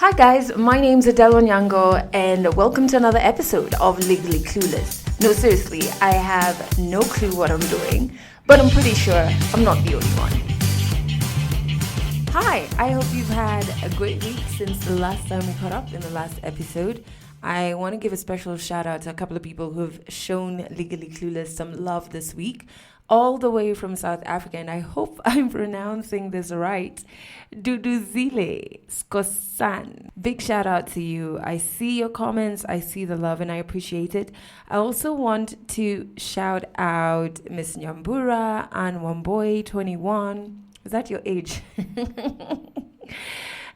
Hi guys, my name's Adele Onyango and welcome to another episode of Legally Clueless. No, seriously, I have no clue what I'm doing, but I'm pretty sure I'm not the only one. Hi, I hope you've had a great week since the last time we caught up in the last episode. I want to give a special shout out to a couple of people who've shown Legally Clueless some love this week, all the way from South Africa, and I hope I'm pronouncing this right. Duduzile Skosan. Big shout out to you. I see your comments, I see the love, and I appreciate it. I also want to shout out Miss Nyambura and Wamboy 21. Is that your age?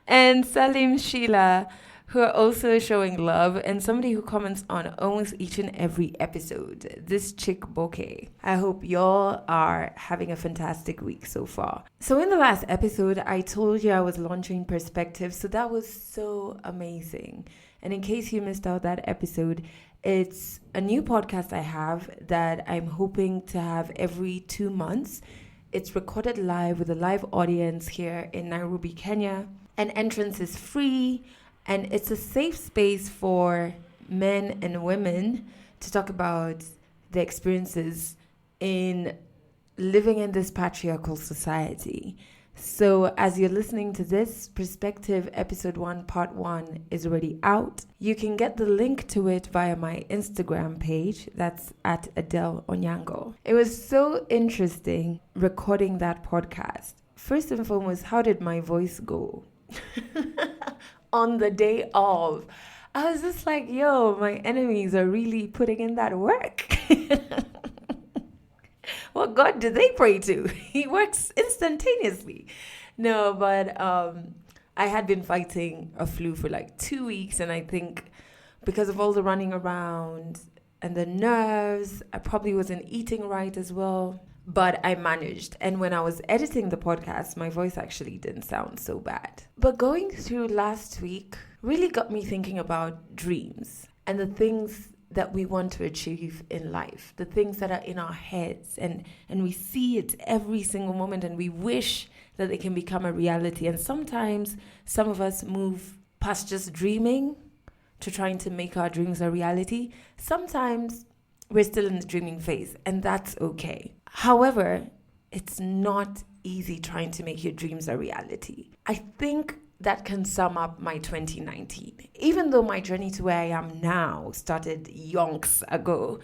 And Salim Sheila, who are also showing love, and somebody who comments on almost each and every episode. This chick bouquet. I hope y'all are having a fantastic week so far. So in the last episode, I told you I was launching Perspective, so that was so amazing. And in case you missed out that episode, it's a new podcast I have that I'm hoping to have every 2 months. It's recorded live with a live audience here in Nairobi, Kenya. And entrance is free. And it's a safe space for men and women to talk about their experiences in living in this patriarchal society. So as you're listening to this, Perspective Episode 1, Part 1 is already out. You can get the link to it via my Instagram page. That's at Adele Onyango. It was so interesting recording that podcast. First and foremost, how did my voice go? On the day of, I was just like, yo, my enemies are really putting in that work. What God do they pray to? He works instantaneously. No, but I had been fighting a flu for like 2 weeks, and I think because of all the running around and the nerves, I probably wasn't eating right as well. But I managed. And when I was editing the podcast, my voice actually didn't sound so bad. But going through last week really got me thinking about dreams and the things that we want to achieve in life, the things that are in our heads. And we see it every single moment, and we wish that they can become a reality. And sometimes some of us move past just dreaming to trying to make our dreams a reality. Sometimes we're still in the dreaming phase, and that's okay. However, it's not easy trying to make your dreams a reality. I think that can sum up my 2019. Even though my journey to where I am now started yonks ago,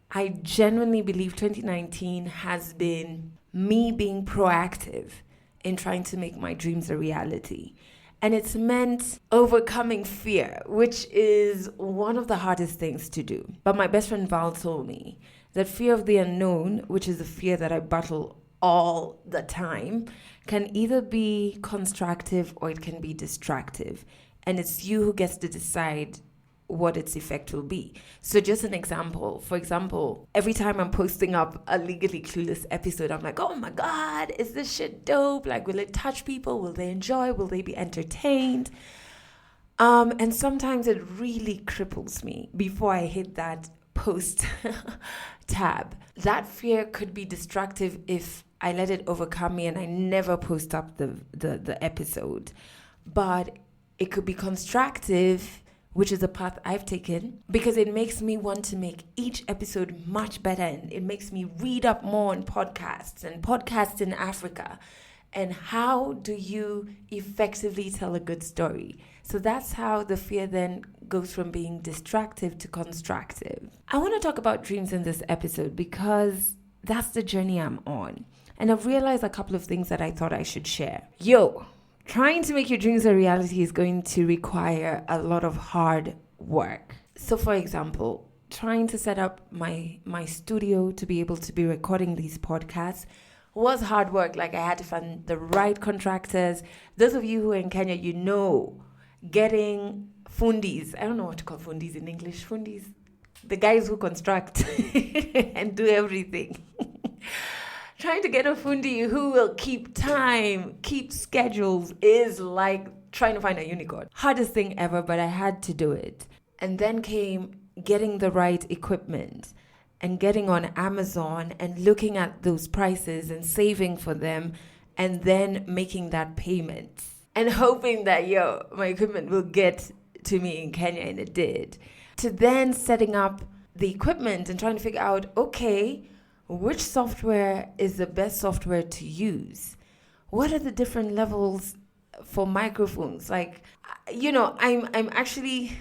I genuinely believe 2019 has been me being proactive in trying to make my dreams a reality. And it's meant overcoming fear, which is one of the hardest things to do. But my best friend Val told me that fear of the unknown, which is a fear that I battle all the time, can either be constructive or it can be destructive. And it's you who gets to decide what its effect will be. So just an example. For example, every time I'm posting up a Legally Clueless episode, I'm like, oh my God, is this shit dope? Like, will it touch people? Will they enjoy? Will they be entertained? And sometimes it really cripples me before I hit that post tab. That fear could be destructive if I let it overcome me and I never post up the episode. But it could be constructive, which is a path I've taken, because it makes me want to make each episode much better, and it makes me read up more on podcasts and podcasts in Africa. And how do you effectively tell a good story? So that's how the fear then goes from being destructive to constructive. I want to talk about dreams in this episode because that's the journey I'm on. And I've realized a couple of things that I thought I should share. Trying to make your dreams a reality is going to require a lot of hard work. So for example, trying to set up my studio to be able to be recording these podcasts was hard work. Like, I had to find the right contractors. Those of you who are in Kenya, you know, getting fundis. I don't know what to call fundis in English. Fundis, the guys who construct and do everything. Trying to get a fundi who will keep time, keep schedules, is like trying to find a unicorn. Hardest thing ever, but I had to do it. And then came getting the right equipment and getting on Amazon and looking at those prices and saving for them and then making that payment. and hoping that, my equipment will get to me in Kenya, and it did. To then setting up the equipment and trying to figure out, okay, which software is the best software to use? What are the different levels for microphones? Like, I'm actually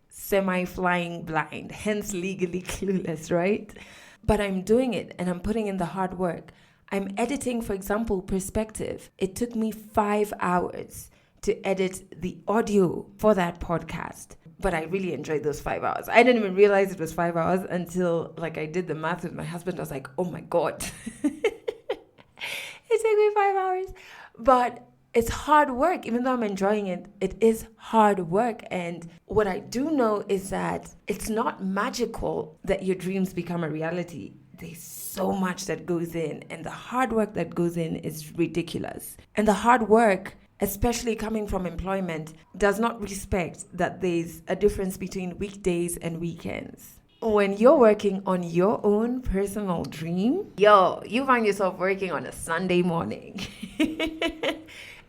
semi-flying blind, hence legally clueless, right? But I'm doing it and I'm putting in the hard work. I'm editing, for example, Perspective. It took me 5 hours to edit the audio for that podcast. But I really enjoyed those 5 hours. I didn't even realize it was 5 hours until I did the math with my husband. I was like, oh my God. It took me 5 hours. But it's hard work. Even though I'm enjoying it, it is hard work. And what I do know is that it's not magical that your dreams become a reality. There's so much that goes in, and the hard work that goes in is ridiculous. And the hard work, especially coming from employment, does not respect that there's a difference between weekdays and weekends. When you're working on your own personal dream, you find yourself working on a Sunday morning.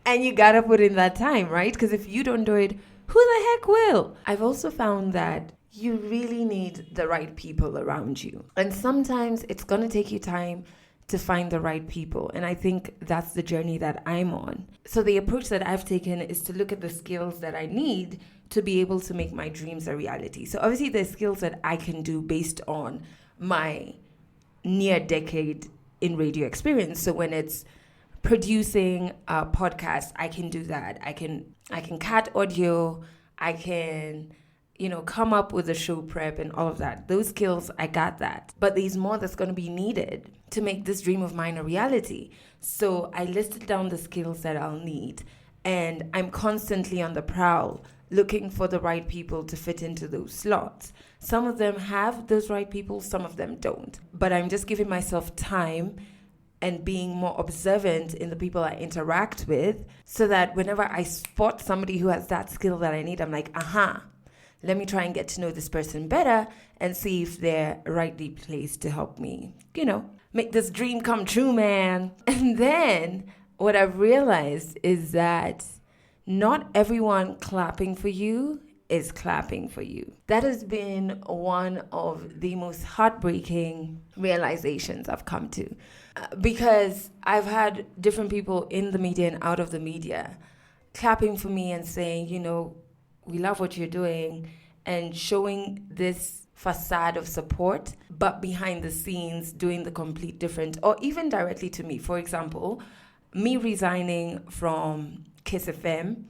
And you gotta put in that time, right? Because if you don't do it, who the heck will? I've also found that you really need the right people around you. And sometimes it's gonna take you time to find the right people. And I think that's the journey that I'm on. So the approach that I've taken is to look at the skills that I need to be able to make my dreams a reality. So obviously there's skills that I can do based on my near decade in radio experience. So when it's producing a podcast, I can do that. I can cut audio, I can come up with a show prep and all of that. Those skills, I got that. But there's more that's going to be needed to make this dream of mine a reality. So I listed down the skills that I'll need. And I'm constantly on the prowl, looking for the right people to fit into those slots. Some of them have those right people, some of them don't. But I'm just giving myself time and being more observant in the people I interact with, so that whenever I spot somebody who has that skill that I need, I'm like, let me try and get to know this person better and see if they're rightly placed to help me, make this dream come true, man. And then what I've realized is that not everyone clapping for you is clapping for you. That has been one of the most heartbreaking realizations I've come to. Because I've had different people in the media and out of the media clapping for me and saying, we love what you're doing, and showing this facade of support, but behind the scenes doing the complete different, or even directly to me. For example, me resigning from Kiss FM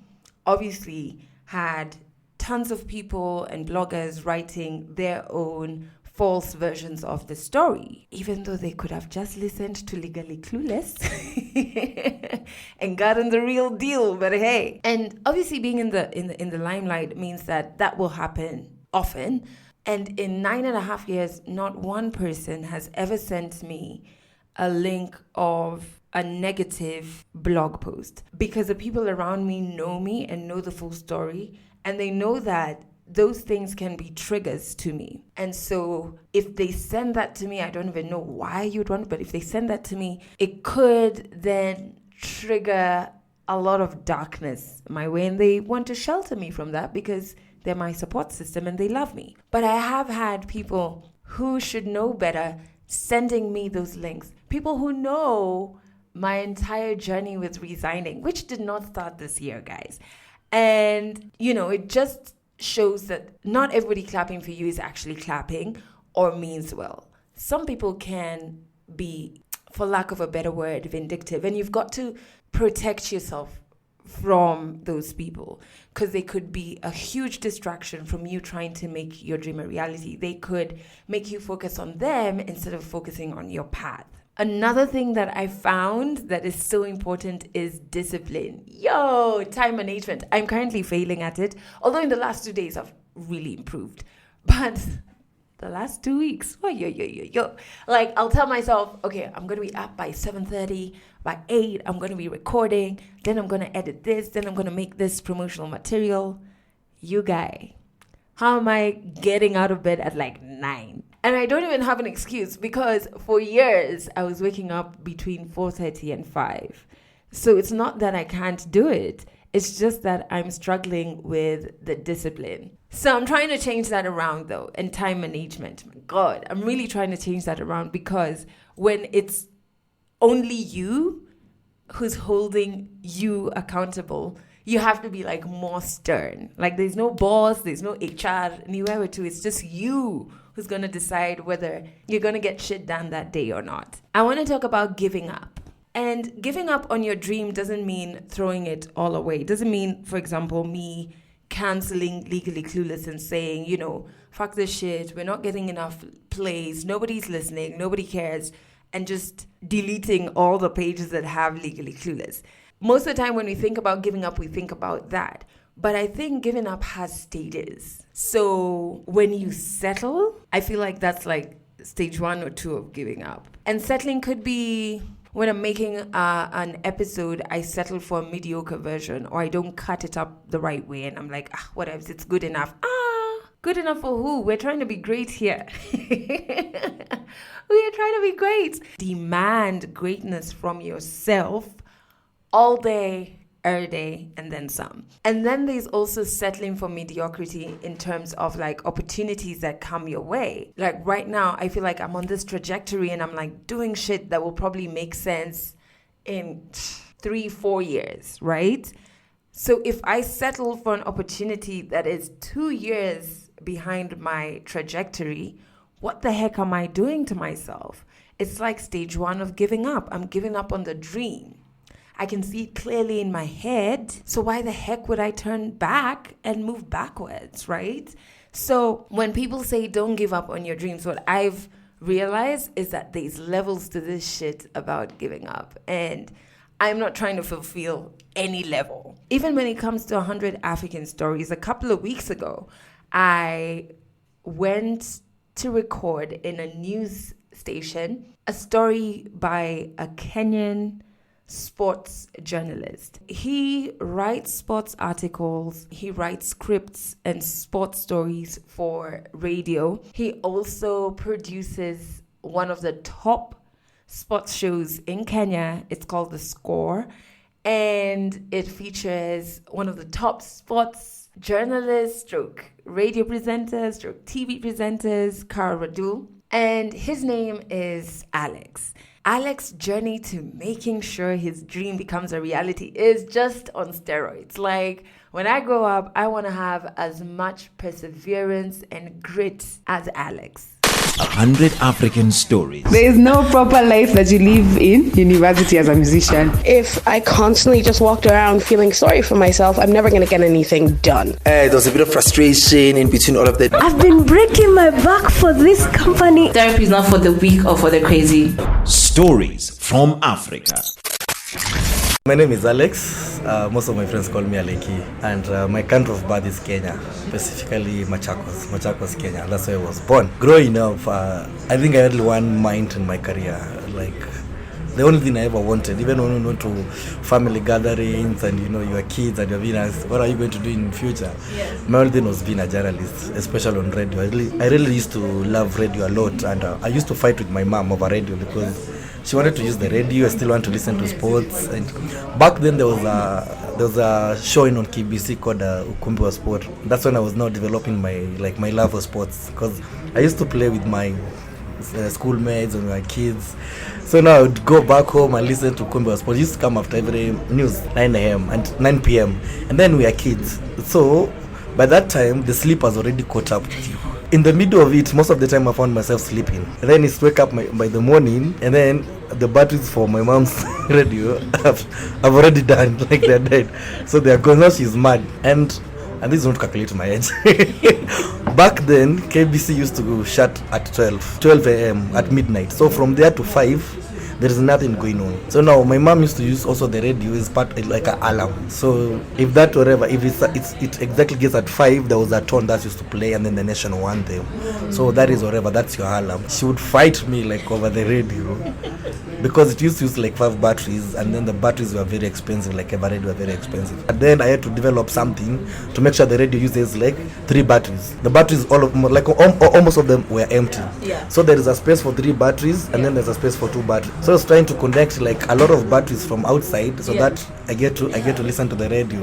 obviously had tons of people and bloggers writing their own false versions of the story, even though they could have just listened to Legally Clueless and gotten the real deal. But hey, and obviously being in the limelight means that will happen often. And in 9.5 years, not one person has ever sent me a link of a negative blog post, because the people around me and know the full story, and they know that those things can be triggers to me. And so if they send that to me, I don't even know why you'd want it, but if they send that to me, it could then trigger a lot of darkness my way, and they want to shelter me from that because they're my support system and they love me. But I have had people who should know better sending me those links. People who know my entire journey with resigning, which did not start this year, guys. And, it just shows that not everybody clapping for you is actually clapping or means well. Some people can be, for lack of a better word, vindictive, and you've got to protect yourself from those people, because they could be a huge distraction from you trying to make your dream a reality. They could make you focus on them instead of focusing on your path. Another thing that I found that is so important is discipline. Time management. I'm currently failing at it, although in the last 2 days I've really improved. But the last 2 weeks, like I'll tell myself, okay, I'm going to be up by 7:30, by 8, I'm going to be recording, then I'm going to edit this, then I'm going to make this promotional material. You guy, how am I getting out of bed at 9? And I don't even have an excuse, because for years I was waking up between 4:30 and 5. So it's not that I can't do it. It's just that I'm struggling with the discipline. So I'm trying to change that around though, and time management. My God, I'm really trying to change that around, because when it's only you who's holding you accountable, you have to be like more stern. Like there's no boss, there's no HR, anywhere to. It's just you who's going to decide whether you're going to get shit done that day or not. I want to talk about giving up. And giving up on your dream doesn't mean throwing it all away. It doesn't mean, for example, me canceling Legally Clueless and saying, you know, fuck this shit, we're not getting enough plays, nobody's listening, nobody cares, and just deleting all the pages that have Legally Clueless. Most of the time when we think about giving up, we think about that. But I think giving up has stages. So when you settle, I feel like that's like stage 1 or 2 of giving up. And settling could be when I'm making an episode, I settle for a mediocre version, or I don't cut it up the right way, and I'm like, whatever, it's good enough. Good enough for who? We're trying to be great here. We are trying to be great. Demand greatness from yourself all day, every day, and then some. And then there's also settling for mediocrity in terms of like opportunities that come your way. Like right now, I feel like I'm on this trajectory and I'm like doing shit that will probably make sense in 3-4 years, right? So if I settle for an opportunity that is 2 years behind my trajectory, what the heck am I doing to myself? It's like stage 1 of giving up. I'm giving up on the dream. I can see it clearly in my head. So why the heck would I turn back and move backwards, right? So when people say don't give up on your dreams, what I've realized is that there's levels to this shit about giving up. And I'm not trying to fulfill any level. Even when it comes to 100 African stories, a couple of weeks ago, I went to record in a news station a story by a Kenyan sports journalist. He writes sports articles, he writes scripts and sports stories for radio. He also produces one of the top sports shows in Kenya. It's called The Score, and it features one of the top sports journalists, stroke radio presenters, stroke TV presenters, Kara Radul, and his name is Alex. Alex's journey to making sure his dream becomes a reality is just on steroids. Like, when I grow up, I want to have as much perseverance and grit as Alex. 100 African stories. There is no proper life that you live in university as a musician. If I constantly just walked around feeling sorry for myself, I'm never going to get anything done. There was a bit of frustration in between all of that. I've been breaking my back for this company. Therapy is not for the weak or for the crazy. Stories from Africa. My name is Alex. Most of my friends call me Aleki, and my country of birth is Kenya, specifically Machakos, Kenya. That's where I was born. Growing up, I think I had one mind in my career. Like, the only thing I ever wanted, even when we went to family gatherings and you are kids and you're being asked, what are you going to do in the future? Yes. My only thing was being a journalist, especially on radio. I really used to love radio a lot, and I used to fight with my mom over radio because she wanted to use the radio. I still want to listen to sports. And back then there was a show on KBC called Ukumbi wa Sport. That's when I was now developing my love for sports, because I used to play with my schoolmates and my kids. So now I would go back home and listen to Ukumbi wa Sport. It used to come after every news, 9 a.m. and 9 p.m. And then we are kids. So by that time, the sleep has already caught up with you. In the middle of it, most of the time I found myself sleeping. And then it's wake up by the morning, and then the batteries for my mom's radio I've already done, like they're dead. So they're gone. Now she's mad. And this is not calculating my age. Back then, KBC used to go shut at 12 a.m. at midnight. So from there to 5, there is nothing going on. So now my mom used to use also the radio as part like an alarm. So if that whatever, if it exactly gets at 5, there was a tone that used to play, and then the nation one thing. So that is whatever, that's your alarm. She would fight me like over the radio. because it used to use like 5 batteries, and then the batteries were very expensive, like ever radio were very expensive. And then I had to develop something to make sure the radio uses like 3 batteries. The batteries, all of like almost of them were empty. Yeah. So there is a space for 3 batteries, and then there's a space for 2 batteries. So I was trying to connect like a lot of batteries from outside, so that I get to listen to the radio.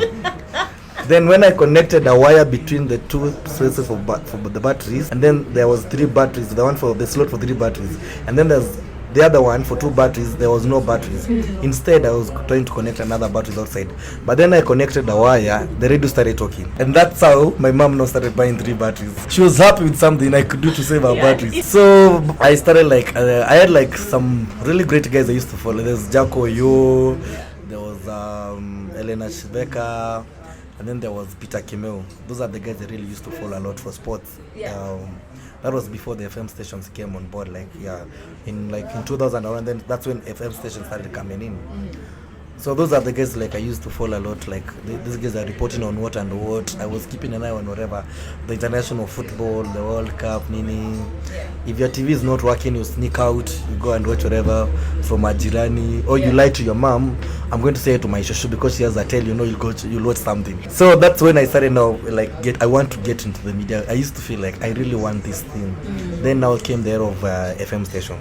Then when I connected a wire between the 2 spaces for the batteries, and then there was 3 batteries, the one for the slot for 3 batteries, and then there's the other one for 2 batteries, there was no batteries. Instead, I was trying to connect another batteries outside. But then I connected the wire, the radio started talking. And that's how my mom now started buying 3 batteries. She was happy with something I could do to save her batteries. So I started like, I had like some really great guys I used to follow. There's Jacko Yo, there was Elena Shibeka, and then there was Peter Kimeo. Those are the guys I really used to follow a lot for sports. That was before the FM stations came on board, in 2001. Then that's when FM stations started coming in. So those are the guys like I used to follow a lot. Like these guys are reporting on what and what. I was keeping an eye on whatever, the international football, the World Cup, Nini. If your TV is not working, you sneak out, you go and watch whatever from a jirani, or you lie to your mom. I'm going to say it to my shoshu because she has a tell, you'll watch something. So that's when I started now, I want to get into the media. I used to feel like I really want this thing. Then now came the era of FM station.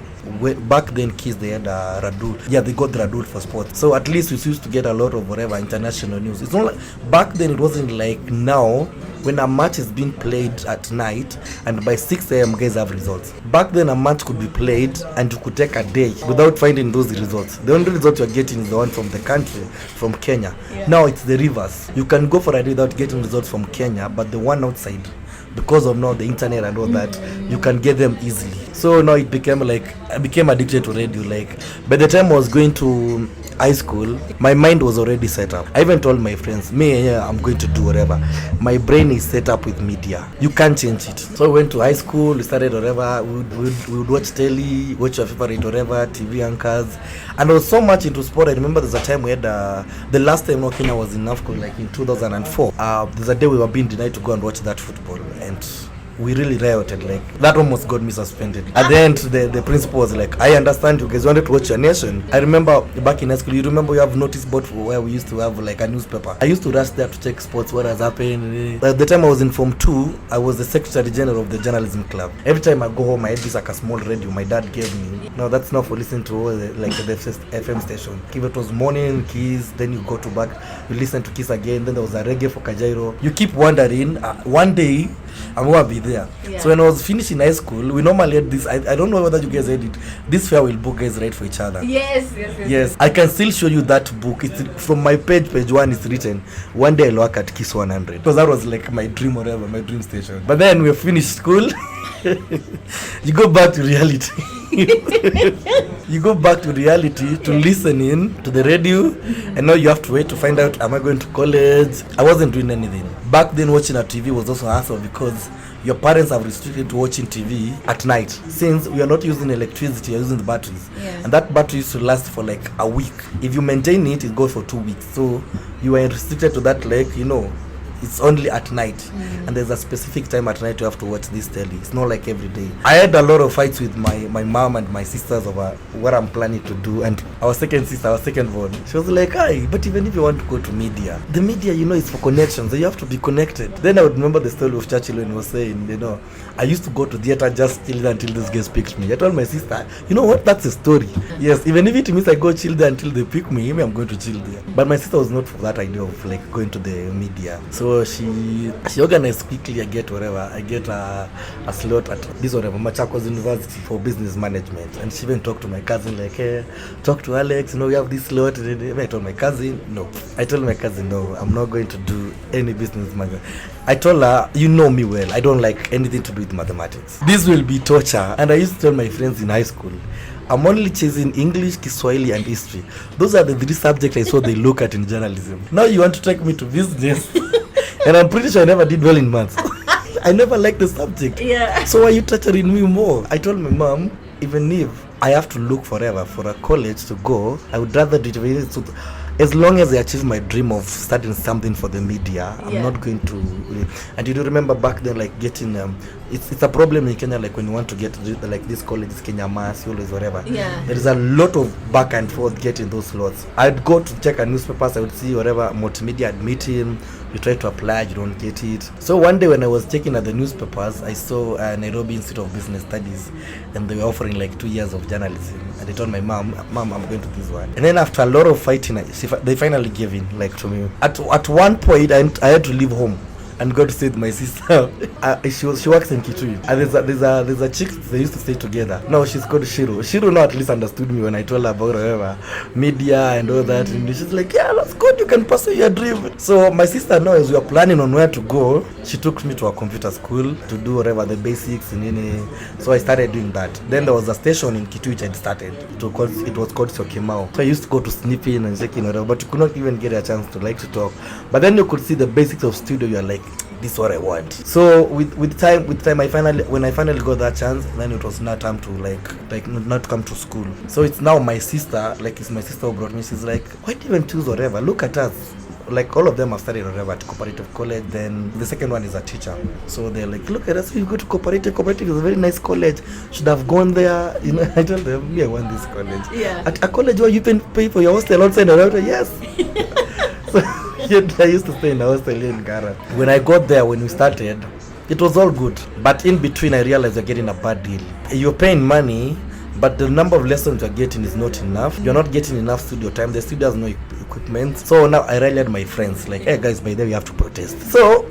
Back then, kids, they had Radul. Yeah, they got Radul for sports. So at least we used to get a lot of whatever international news. It's not like, back then it wasn't like now, when a match is being played at night and by 6 a.m. guys have results. Back then a match could be played and you could take a day without finding those results. The only result you're getting is the one from the country, from Kenya. Now it's the reverse. You can go for a day without getting results from Kenya, but the one outside, because of now the internet and all that, you can get them easily. So now it became I became addicted to radio. By the time I was going to high school, my mind was already set up. I even told my friends, I'm going to do whatever. My brain is set up with media. You can't change it. So I went to high school, we started whatever, we would watch telly, watch your favorite whatever, TV anchors. And I was so much into sport. I remember there's a time we had, the last time Kenya was in AFCON, in 2004. There's a day we were being denied to go and watch that football. And we really rioted. That almost got me suspended. At the end, the principal was like, I understand you guys wanted to watch your nation. I remember back in high school, you remember we have notice board where we used to have a newspaper. I used to rush there to check sports, what has happened. At the time I was in Form 2, I was the Secretary General of the Journalism Club. Every time I go home, I had this a small radio my dad gave me. Now that's not for listening to the FM station. If it was morning, Kiss, then you go to back, you listen to Kiss again, then there was a reggae for Kajairo. You keep wondering, one day, I'm going to be there. So when I was finishing high school, we normally had this, I don't know whether you guys had it, this farewell book guys write for each other. Yes. I can still show you that book. It's from my page 1 is written, one day I'll work at Kiss 100. Because that was my dream whatever, my dream station. But then we finished school, you go back to reality. You go back to reality to listen in to the radio, and now you have to wait to find out, am I going to college? I wasn't doing anything. Back then watching a TV was also a hassle because your parents have restricted to watching TV at night. Since we are not using electricity, you're using the batteries. And that battery used to last for a week. If you maintain it, it goes for 2 weeks. So you are restricted to that it's only at night, and there's a specific time at night you have to watch this telly. It's not like every day. I had a lot of fights with my mom and my sisters over what I'm planning to do, and our second sister, our second born, she was like, but even if you want to go to media, the media, is for connections, so you have to be connected. Then I would remember the story of Churchill when he was saying, I used to go to theater just chill there until this guest picked me. I told my sister, you know what, that's a story. Yes, even if it means I go chill there until they pick me, maybe I'm going to chill there. But my sister was not for that idea of going to the media. So she organized quickly. I get a slot at this Machakos University for business management, and she even talked to my cousin hey, talk to Alex, we have this slot. I told my cousin no, I'm not going to do any business management. I told her, you know me well, I don't like anything to do with mathematics. This will be torture. And I used to tell my friends in high school, I'm only chasing English, Kiswahili, and history. Those are the 3 subjects I saw they look at in journalism. Now you want to take me to business. And I'm pretty sure I never did well in maths. I never liked the subject. So why are you torturing me more? I told my mom, even if I have to look forever for a college to go, I would rather do it. As long as I achieve my dream of starting something for the media, I'm not going to. And you do remember back then, getting it's a problem in Kenya, like when you want to get like this colleges, Kenya Mass, always whatever. Yeah. There is a lot of back and forth getting those slots. I'd go to check a newspapers, I would see whatever multimedia admitting, you try to apply, you don't get it. So one day when I was checking at the newspapers, I saw Nairobi Institute of Business Studies, and they were offering like 2 years of journalism. And I told my mom, I'm going to this one. And then after a lot of fighting, they finally gave in, like, to me. At one point, I had to leave home and go to stay with my sister. She works in Kitui. And there's a chick they used to stay together. Now she's called Shiro. Shiro now at least understood me when I told her about whatever media and all that. And she's like, yeah, that's good. You can pursue your dream. So my sister now, as we were planning on where to go, she took me to a computer school to do whatever the basics and any. So I started doing that. Then there was a station in Kitui which I started. It was called Sokimau. So I used to go to snipping and checking whatever, but you could not even get a chance to talk. But then you could see the basics of studio. You're like, this is what I want. So with time when I finally got that chance, then it was now time to like not come to school. So it's now my sister, like it's my sister who brought me. She's like, why do you even choose whatever? Look at us. Like all of them have studied whatever at cooperative college. Then the second one is a teacher. So they're like, look at us, you go to cooperative. Cooperative is a very nice college. Should have gone there. You know, I told them, me, I want this college. Yeah. At a college where you can pay for your hostel outside and outside. Yes. So I used to stay in a hostel in Gara. When I got there, when we started, it was all good. But in between, I realized you're getting a bad deal. You're paying money, but the number of lessons you're getting is not enough. You're not getting enough studio time. The studio has no equipment. So now I rallied my friends, like, hey guys, by the way, we have to protest. So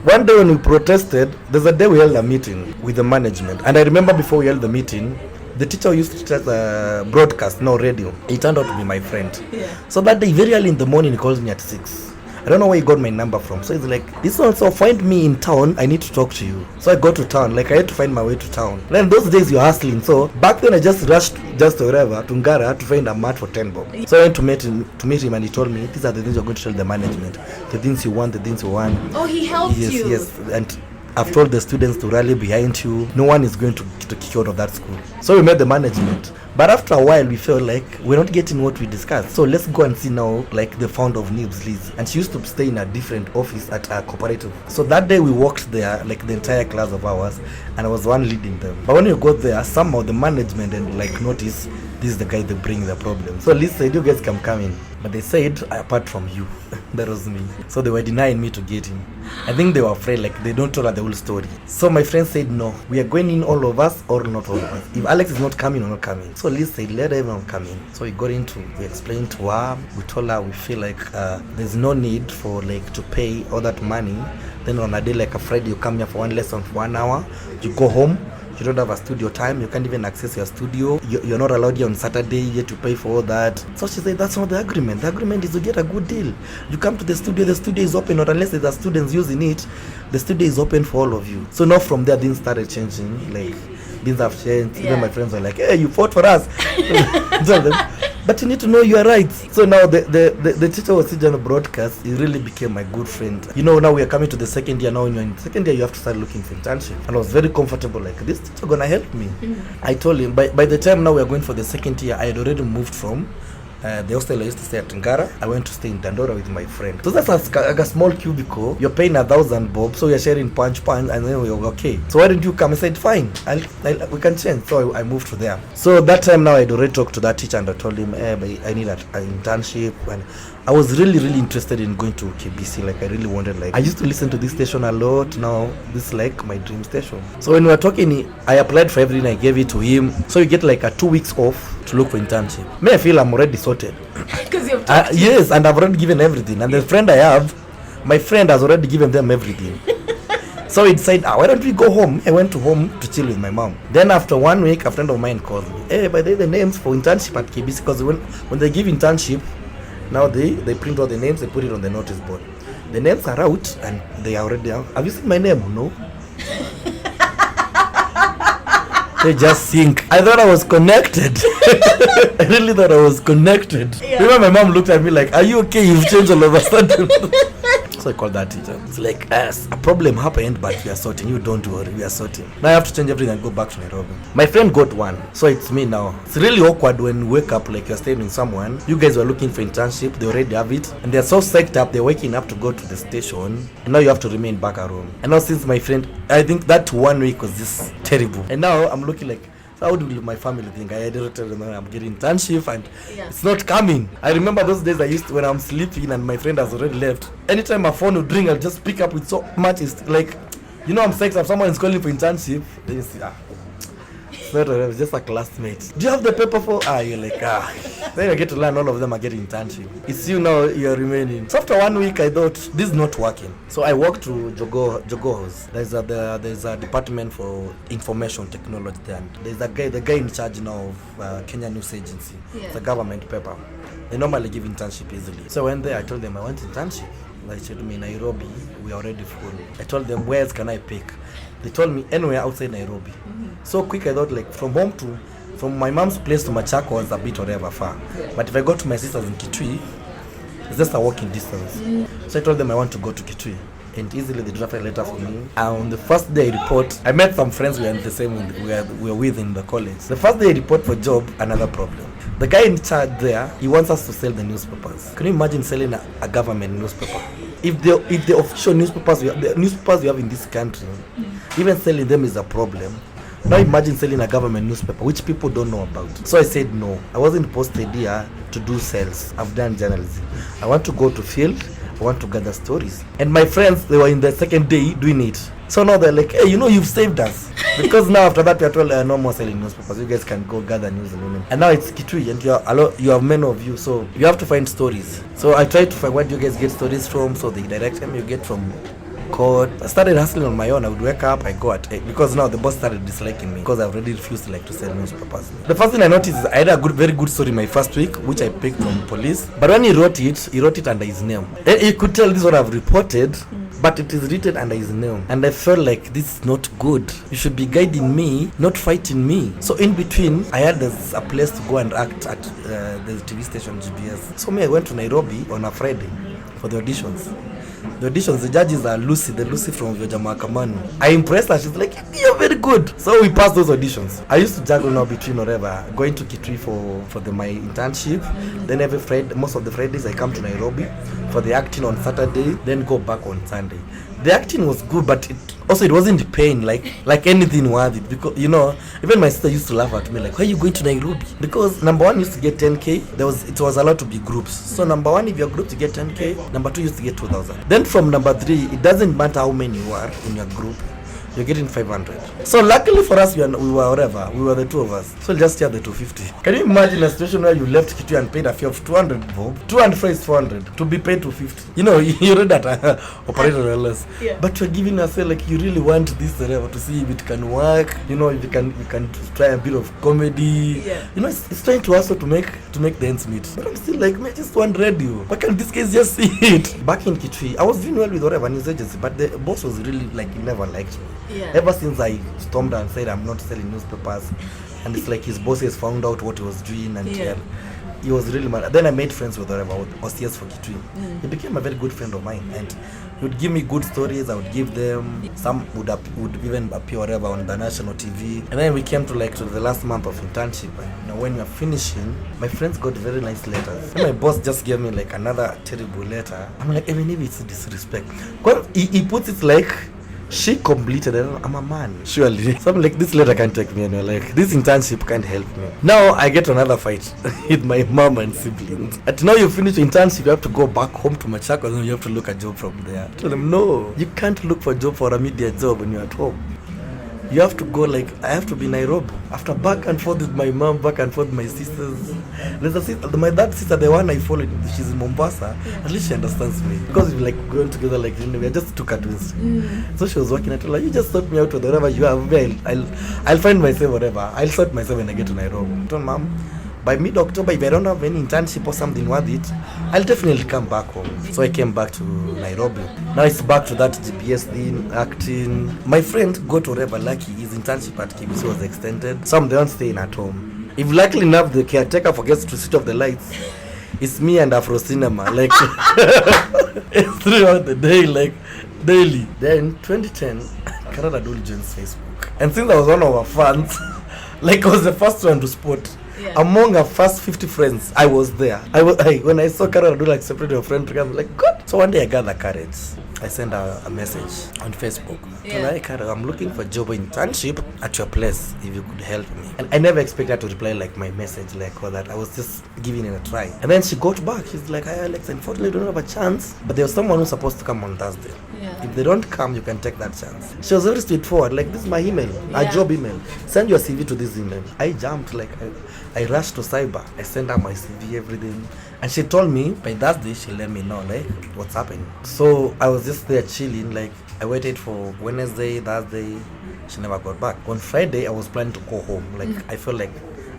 one day when we protested, there's a day we held a meeting with the management. And I remember before we held the meeting, the teacher who used to teach us broadcast, no radio, he turned out to be my friend. Yeah. So that day, very early in the morning, he calls me at 6. I don't know where he got my number from. So he's like, this one, so find me in town. I need to talk to you. So I go to town. Like, I had to find my way to town. Then those days you're hustling. So back then I just rushed just to wherever, to Ngara, to find a mat for 10 bob. So I went to meet him and he told me, these are the things you're going to tell the management. The things you want, the things you want. Oh, he helped you. Yes. And I've told the students to rally behind you. No one is going to kick you out of that school. So we met the management. But after a while, we felt like we're not getting what we discussed. So let's go and see now, like the founder of Nibs, Liz. And she used to stay in a different office at a cooperative. So that day we walked there, like the entire class of ours, and I was the one leading them. But when you got there, somehow the management and like noticed this is the guy that bring the problem. So Liz said, you guys can come in. But they said, apart from you, that was me. So they were denying me to get in. I think they were afraid, like they don't tell her the whole story. So my friend said, no, we are going in all of us or not all of us. If Alex is not coming, we're not coming. So Liz said, let everyone come in. So we explained to her, we told her we feel like there's no need for like to pay all that money. Then on a day like a Friday, you come here for one lesson for 1 hour, you go home. You don't have a studio time. You can't even access your studio. You're not allowed here on Saturday yet to pay for all that. So she said, that's not the agreement. The agreement is to get a good deal. You come to the studio is open, or unless there's students using it, the studio is open for all of you. So now from there, things started changing. Like, things have changed. Yeah. Even my friends were like, hey, you fought for us. Tell them, but you need to know your rights. So now the teacher was sitting on a broadcast. He really became my good friend. You know, now we are coming to the second year. Now when you're in the second year, you have to start looking for internship. And I was very comfortable, like, this teacher gonna help me. I told him, by the time now we are going for the second year, I had already moved from the hostel I used to stay at Ngara. I went to stay in Dandora with my friend. So that's a small cubicle. You're paying 1,000 bob, so you're sharing punch, and then we're okay. So why didn't you come? I said, fine, we can change. So I moved to there. So that time now I'd already talked to that teacher and I told him, I need an internship. And I was really, really interested in going to KBC. Like, I really wanted, like, I used to listen to this station a lot. Now this is like my dream station. So when we were talking, I applied for everything. I gave it to him. So you get like a 2 weeks off to look for internship. I feel I'm already sorted. Because you've talked yes, and I've already given everything. And the friend I have, my friend has already given them everything. So we decided, why don't we go home? I went to home to chill with my mom. Then after 1 week, a friend of mine called me. Hey, by the names for internship at KBC. Because when they give internship, now they print all the names, they put it on the notice board. The names are out and they are already out. Have you seen my name? No. They just think. I thought I was connected. I really thought I was connected. Yeah. Remember, my mom looked at me like, are you okay? You've changed all of a sudden. So I called that teacher. It's like, yes, a problem happened, but we are sorting. You don't worry, we are sorting. Now I have to change everything and go back to Nairobi. My friend got one, so it's me now. It's really awkward when you wake up like you're staying with someone. You guys were looking for internship, they already have it, and they're so psyched up, they're waking up to go to the station, and now you have to remain back at home. And now since my friend, I think that 1 week was just terrible. And now I'm looking like, so how do my family think? I had I'm getting internship and it's not coming. I remember those days I used to, when I'm sleeping and my friend has already left. Anytime my phone would ring, I'll just pick up with so much. It's like, you know, I'm psyched up. Someone is calling for internship. Then you see, it's just a classmate. Do you have the paper for? You're like, Then I get to learn all of them are getting internship. It's you now, you're remaining. So after 1 week, I thought, this is not working. So I walked to Jogo's. There's a department for information technology there. And there's the guy in charge now of Kenya News Agency. Yeah. It's a government paper. They normally give internship easily. So I went there, I told them I want internship. They said to me, Nairobi, we are already full. I told them, where else can I pick? They told me anywhere outside Nairobi. So quick, I thought like from my mom's place to Machakos a bit whatever far. But if I go to my sisters in Kitui, it's just a walking distance. So I told them I want to go to Kitui. And easily they drafted a letter for me. On the first day I report, I met some friends we were in the same we were with in the college. The first day I report for job, another problem. The guy in charge there, he wants us to sell the newspapers. Can you imagine selling a government newspaper? If the official newspapers, the newspapers we have in this country, even selling them is a problem. Now imagine selling a government newspaper, which people don't know about. So I said no. I wasn't posted here to do sales. I've done journalism. I want to go to field. I want to gather stories. And my friends, they were in the second day doing it. So now they're like, hey, you know, you've saved us. Because now after that, we are told no more selling newspapers. You guys can go gather news and women. And now it's Kitui, and you have many of you. So you have to find stories. So I tried to find where do you guys get stories from. So they direct them. You get from court. I started hustling on my own. I would wake up, I go at 8 because now the boss started disliking me because I've already refused to sell newspapers. The first thing I noticed is I had a very good story my first week, which I picked from police. But when he wrote it under his name. And you could tell this is what I've reported, but it is written under his name. And I felt like this is not good. You should be guiding me, not fighting me. So in between, I had a place to go and act at the TV station GBS. So I went to Nairobi on a Friday for the auditions. The judges are Lucy from Vioja Mahakamani. I impressed her. She's like, you're very good. So we passed those auditions. I used to juggle now between whatever, going to Kitui for my internship. Then every Friday, most of the Fridays, I come to Nairobi for the acting on Saturday, then go back on Sunday. The acting was good, but it wasn't pain like anything worth it, because even my sister used to laugh at me like, why are you going to Nairobi? Because number one used to get 10k. It was allowed to be groups. So number one, if you're group, you get 10k. Number two used to get 2,000. Then from number three, it doesn't matter how many you are in your group, you're getting 500. So luckily for us, we were the two of us. So just have the 250. Can you imagine a situation where you left Kitui and paid a fee of 200 bob? 200 is 400 to be paid 250. You read that operator LS. Yeah. But you're giving us like you really want this to see if it can work. If you can try a bit of comedy. Yeah. It's trying to also to make the ends meet. But I'm still like, man, just one radio. Why can't this case just see it? Back in Kitui, I was doing well with whatever news agency, but the boss was really like, he never liked me. Yeah. Ever since I stormed and said I'm not selling newspapers, and it's like his bosses found out what he was doing, and he was really mad. Then I made friends with whatever OCS for Kitui. He became a very good friend of mine, and he would give me good stories. I would give them. Some would even appear whatever on the national TV. And then we came to the last month of internship. And when we were finishing, my friends got very nice letters. And my boss just gave me another terrible letter. I'm like, even if it's disrespect, because he puts it like, she completed it. I'm a man, surely. So I'm like, this letter can't take me anywhere. This internship can't help me. Now I get another fight with my mom and siblings. And now you finish internship, you have to go back home to Machakos and you have to look a job from there. I tell them, no, you can't look for a job for a media job when you're at home. You have to go I have to be Nairobi. After back and forth with my mom, back and forth with my sisters. There's a sister, my that sister, the one I followed, she's in Mombasa. At least she understands me. Because we're going together we are just two cartoons. So she was working. I told her, you just sort me out with whatever you have. I'll find myself whatever. I'll sort myself when I get to Nairobi. I told Mom, by mid-October, if I don't have any internship or something worth it, I'll definitely come back home. So I came back to Nairobi. Now it's back to that GPS thing, acting. My friend got whatever lucky. His internship at KBC was extended. So I'm the one staying at home. If luckily enough the caretaker forgets to switch off the lights, it's me and Afro Cinema, like throughout the day, like daily. Then 2010, Carol Abdul joins Facebook, and since I was one of her fans, like I was the first one to spot. Yeah. Among her first 50 friends, I was there. When I saw Carol Abdul accepted her friend program, I'm like, good. So one day I got the courage. I sent her a message on Facebook. Yeah. Like, Carol, I'm looking for job internship at your place if you could help me. And I never expected her to reply like my message, like all that. I was just giving it a try. And then she got back. She's like, hi Alex, unfortunately you don't have a chance. But there's someone who's supposed to come on Thursday. Yeah. If they don't come, you can take that chance. She was very straightforward. Like, this is my email, a job email. Send your CV to this email. I jumped, like, I rushed to cyber. I sent her my CV, everything. And she told me by Thursday she'll let me know like what's happening. So I was just there chilling. Like I waited for Wednesday, Thursday. She never got back. On Friday I was planning to go home. Like I felt like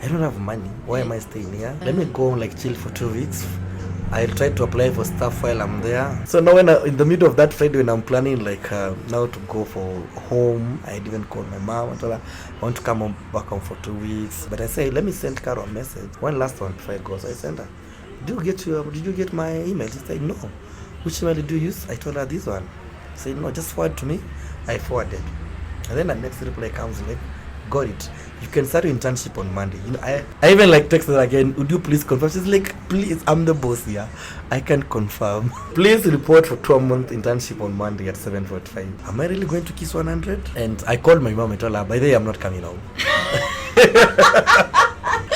I don't have money. Why am I staying here? Let me go like chill for 2 weeks. I tried to apply for stuff while I'm there. So now when in the middle of that Friday when I'm planning like now to go for home, I didn't call my mom. I told her I want to come back home for 2 weeks. But I say let me send Carol a message. One last one before I go. So I sent her. Did you get my email? She said no. Which email did you use? I told her this one. She said no, just forward to me. I forwarded. And then the next reply comes like, got it. You can start your internship on Monday. You know, I even like texted her again. Would you please confirm? She's like, please, I'm the boss here. I can confirm. Please report for 12-month internship on Monday at 7:45. Am I really going to Kiss 100? And I called my mom and told her, by the way, I'm not coming home.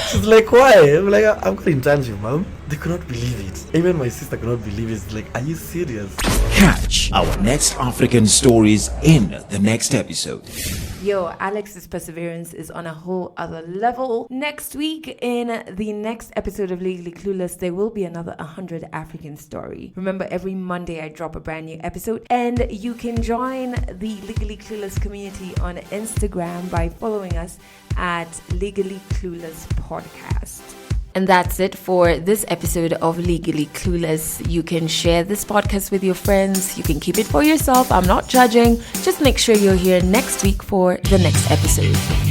She's like, why? I'm like, I've got internship, mom. They could not believe it. Even my sister could not believe it. It's like, are you serious? Catch our next African stories in the next episode. Yo, Alex's perseverance is on a whole other level. Next week, in the next episode of Legally Clueless, there will be another 100 African story. Remember, every Monday I drop a brand new episode, and you can join the Legally Clueless community on Instagram by following us at Legally Clueless Podcast. And that's it for this episode of Legally Clueless. You can share this podcast with your friends. You can keep it for yourself. I'm not judging. Just make sure you're here next week for the next episode.